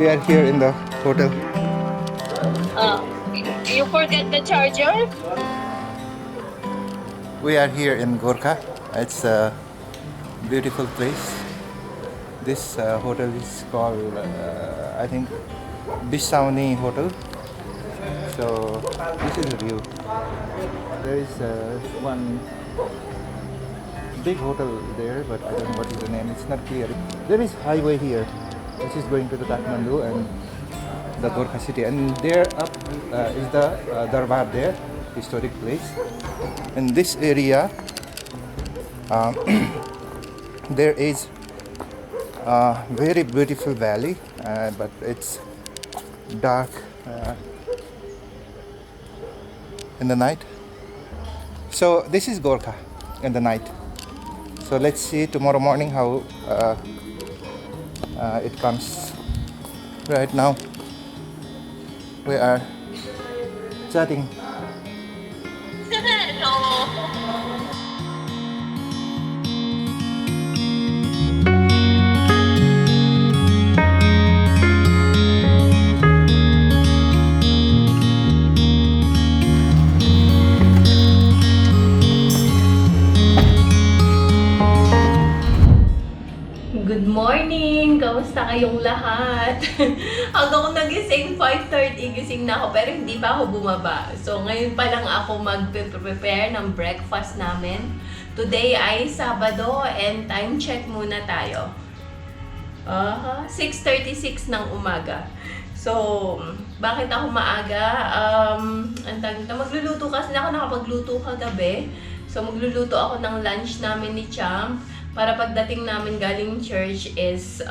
We are here in the hotel. You forget the charger? We are here in Gorkha. It's a beautiful place. This hotel is called, I think, Bisauni Hotel. So this is the view. There is one big hotel there, but I don't know what is the name. It's not clear. There is highway here, which is going to the Kathmandu and the Gorkha city. And there up is the Darbar there, historic place. In this area, there is a very beautiful valley, but it's dark in the night. So this is Gorkha in the night. So let's see tomorrow morning how it comes. Right now we are chatting. Good morning! Kamusta kayong lahat? Hanggang ako nagising, 5:30 gising na ako pero hindi pa ako bumaba. So ngayon pa lang ako mag-prepare ng breakfast namin. Today ay Sabado and time check muna tayo. 6:36 ng umaga. So, bakit ako maaga? Magluluto kasi na ako, nakapagluto kagabi. So magluluto ako ng lunch namin ni Champ. Para pagdating namin galing church is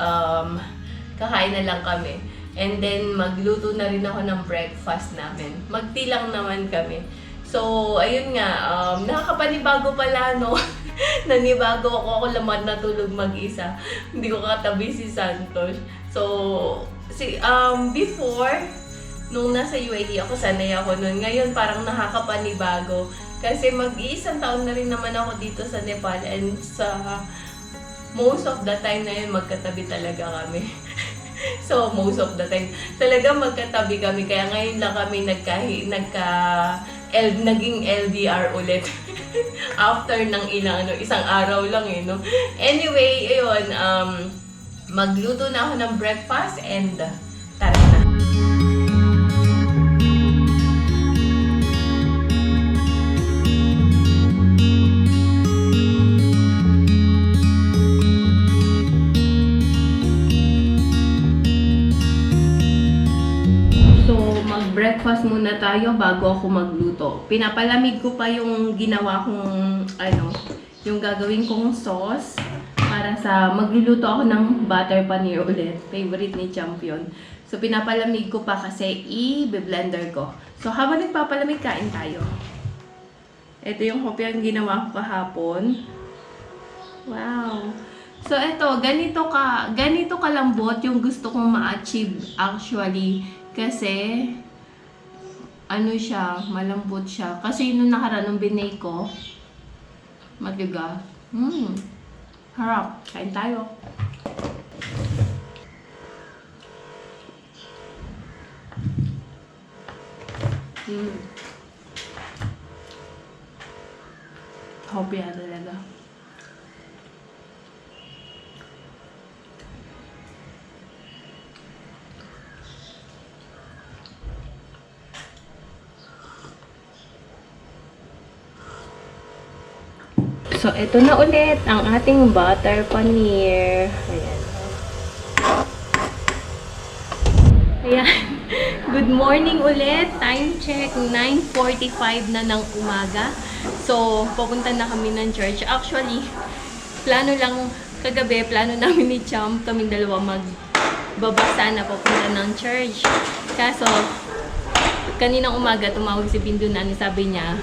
kakain na lang kami. And then magluto na rin ako ng breakfast namin. Mag-tea lang naman kami. So ayun nga, nakakapanibago pala no. Nanibago ako lamad natulog mag-isa. Hindi ko katabi si Santos. So before nung nasa UAE ako, sanay ako nun. Ngayon parang nakakapanibago. Kasi mag-iisang taon na rin naman ako dito sa Nepal and sa most of the time na yun magkatabi talaga kami. So most of the time talaga magkatabi kami kaya ngayon lang kami naging LDR ulit. After ng isang araw lang no. Anyway, ayun, magluto na ako ng breakfast and tara na. Breakfast muna tayo bago ako magluto. Pinapalamig ko pa yung ginawa kong yung gagawin kong sauce para sa magluluto ako ng butter paneer ulit. Favorite ni Champion. So pinapalamig ko pa kasi i-blender ko. So habang nagpapalamig, kain tayo. Ito yung kopya yung ginawa ko kahapon. Wow. So ito, ganito kalambot yung gusto kong ma-achieve actually kasi siya, malambot siya. Kasi nung nakaraan nung binake ko, matigas. Harap. Kain tayo. Hopya talaga. So, ito na ulit ang ating butter paneer. Ayan. Ayan. Good morning ulit. Time check, 9:45 na ng umaga. So, pupunta na kami ng church. Actually, kagabi, plano namin ni Champ, kaming dalawa magbabasa na pupunta ng church. Kaso, kaninang umaga tumawag si Bindunan, sabi niya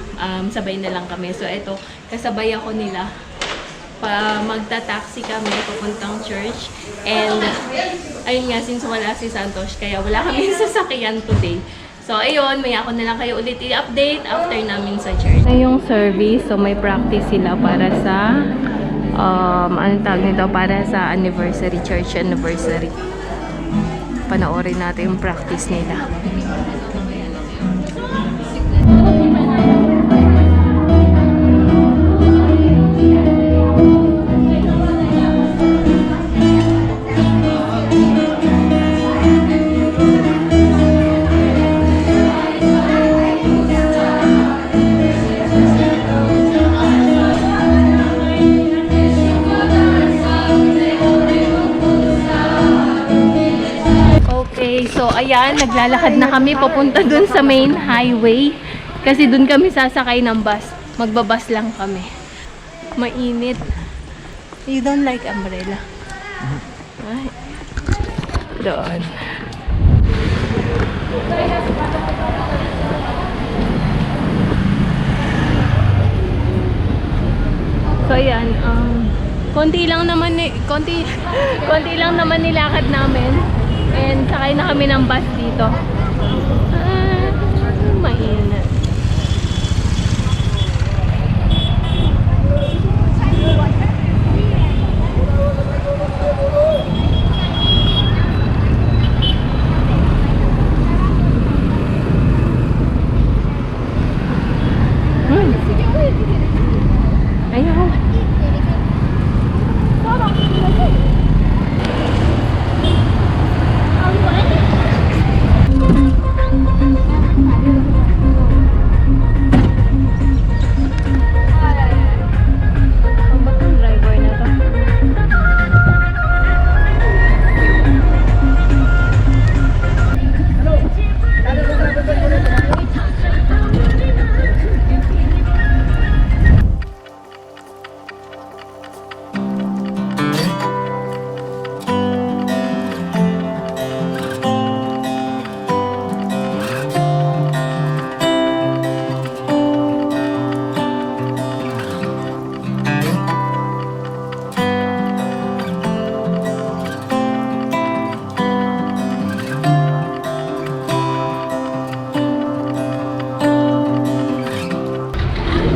sabay na lang kami. So eto, kasabay ako nila magta-taxi kami papuntang church. And ayun nga, since wala si Santos, kaya wala kami sasakyan today. So ayun, maya ako na lang kayo ulit i-update after namin sa church. Ngayong service, so may practice sila para sa anong tawag nito, para sa anniversary, church anniversary. Panoorin natin yung practice nila. Okay, so ayan, naglalakad na kami papunta dun sa main highway. Kasi dun kami sasakay ng bus. Magbabas lang kami. Mainit. You don't like umbrella? Ay. Doon. So ayan, konti lang naman konti lang naman nilakad namin. And sakay na kami ng bus dito. Mainit. Ayaw.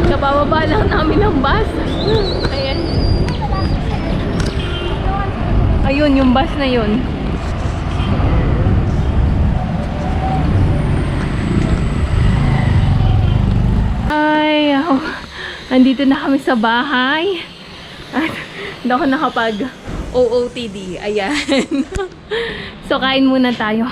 Kabababa lang namin ng bus. Ayan. Ayun, yung bus na yun. Ay, andito na kami sa bahay. At hindi ako nakapag OOTD. Ayan. So, kain muna tayo.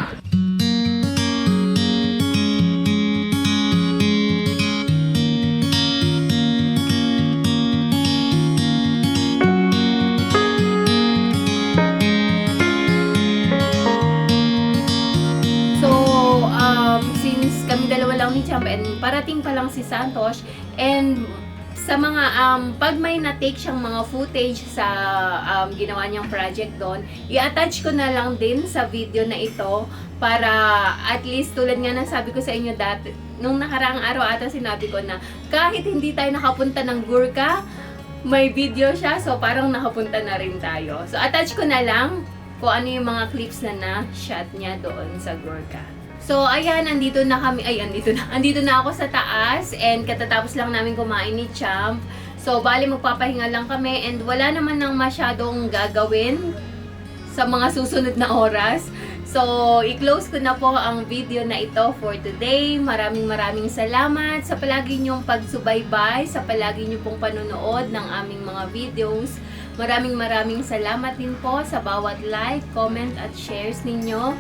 Since kami dalawa lang ni Champ and parating pa lang si Santosh, and sa mga pag may na-take siyang mga footage sa ginawa niyang project doon, i-attach ko na lang din sa video na ito para at least tulad nga ng sabi ko sa inyo dati nung nakaraang araw ata sinabi ko na kahit hindi tayo nakapunta ng Gurkha, may video siya, so parang nakapunta na rin tayo. So attach ko na lang kung ano yung mga clips na na-shot niya doon sa Gurkha. So, ayan, andito na ako sa taas and katatapos lang namin kumain ni Champ. So, bali magpapahinga lang kami and wala naman nang masyadong gagawin sa mga susunod na oras. So, i-close ko na po ang video na ito for today. Maraming salamat sa palagi niyong pagsubaybay, sa palagi niyo pong panonood ng aming mga videos. Maraming salamat din po sa bawat like, comment at shares ninyo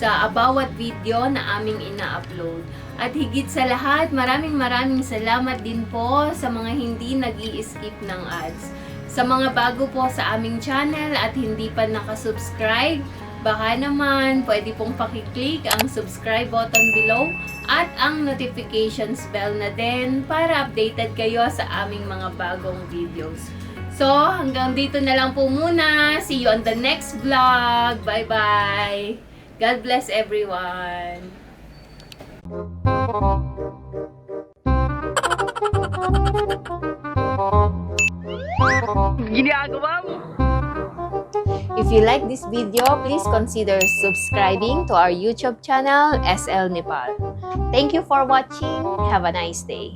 sa bawat video na aming ina-upload. At higit sa lahat, maraming salamat din po sa mga hindi nag-i-skip ng ads. Sa mga bago po sa aming channel at hindi pa nakasubscribe, baka naman pwede pong pakiclick ang subscribe button below at ang notifications bell na din para updated kayo sa aming mga bagong videos. So, hanggang dito na lang po muna. See you on the next vlog. Bye-bye! God bless everyone. Ginagawa mo. If you like this video, please consider subscribing to our YouTube channel, SL Nepal. Thank you for watching. Have a nice day.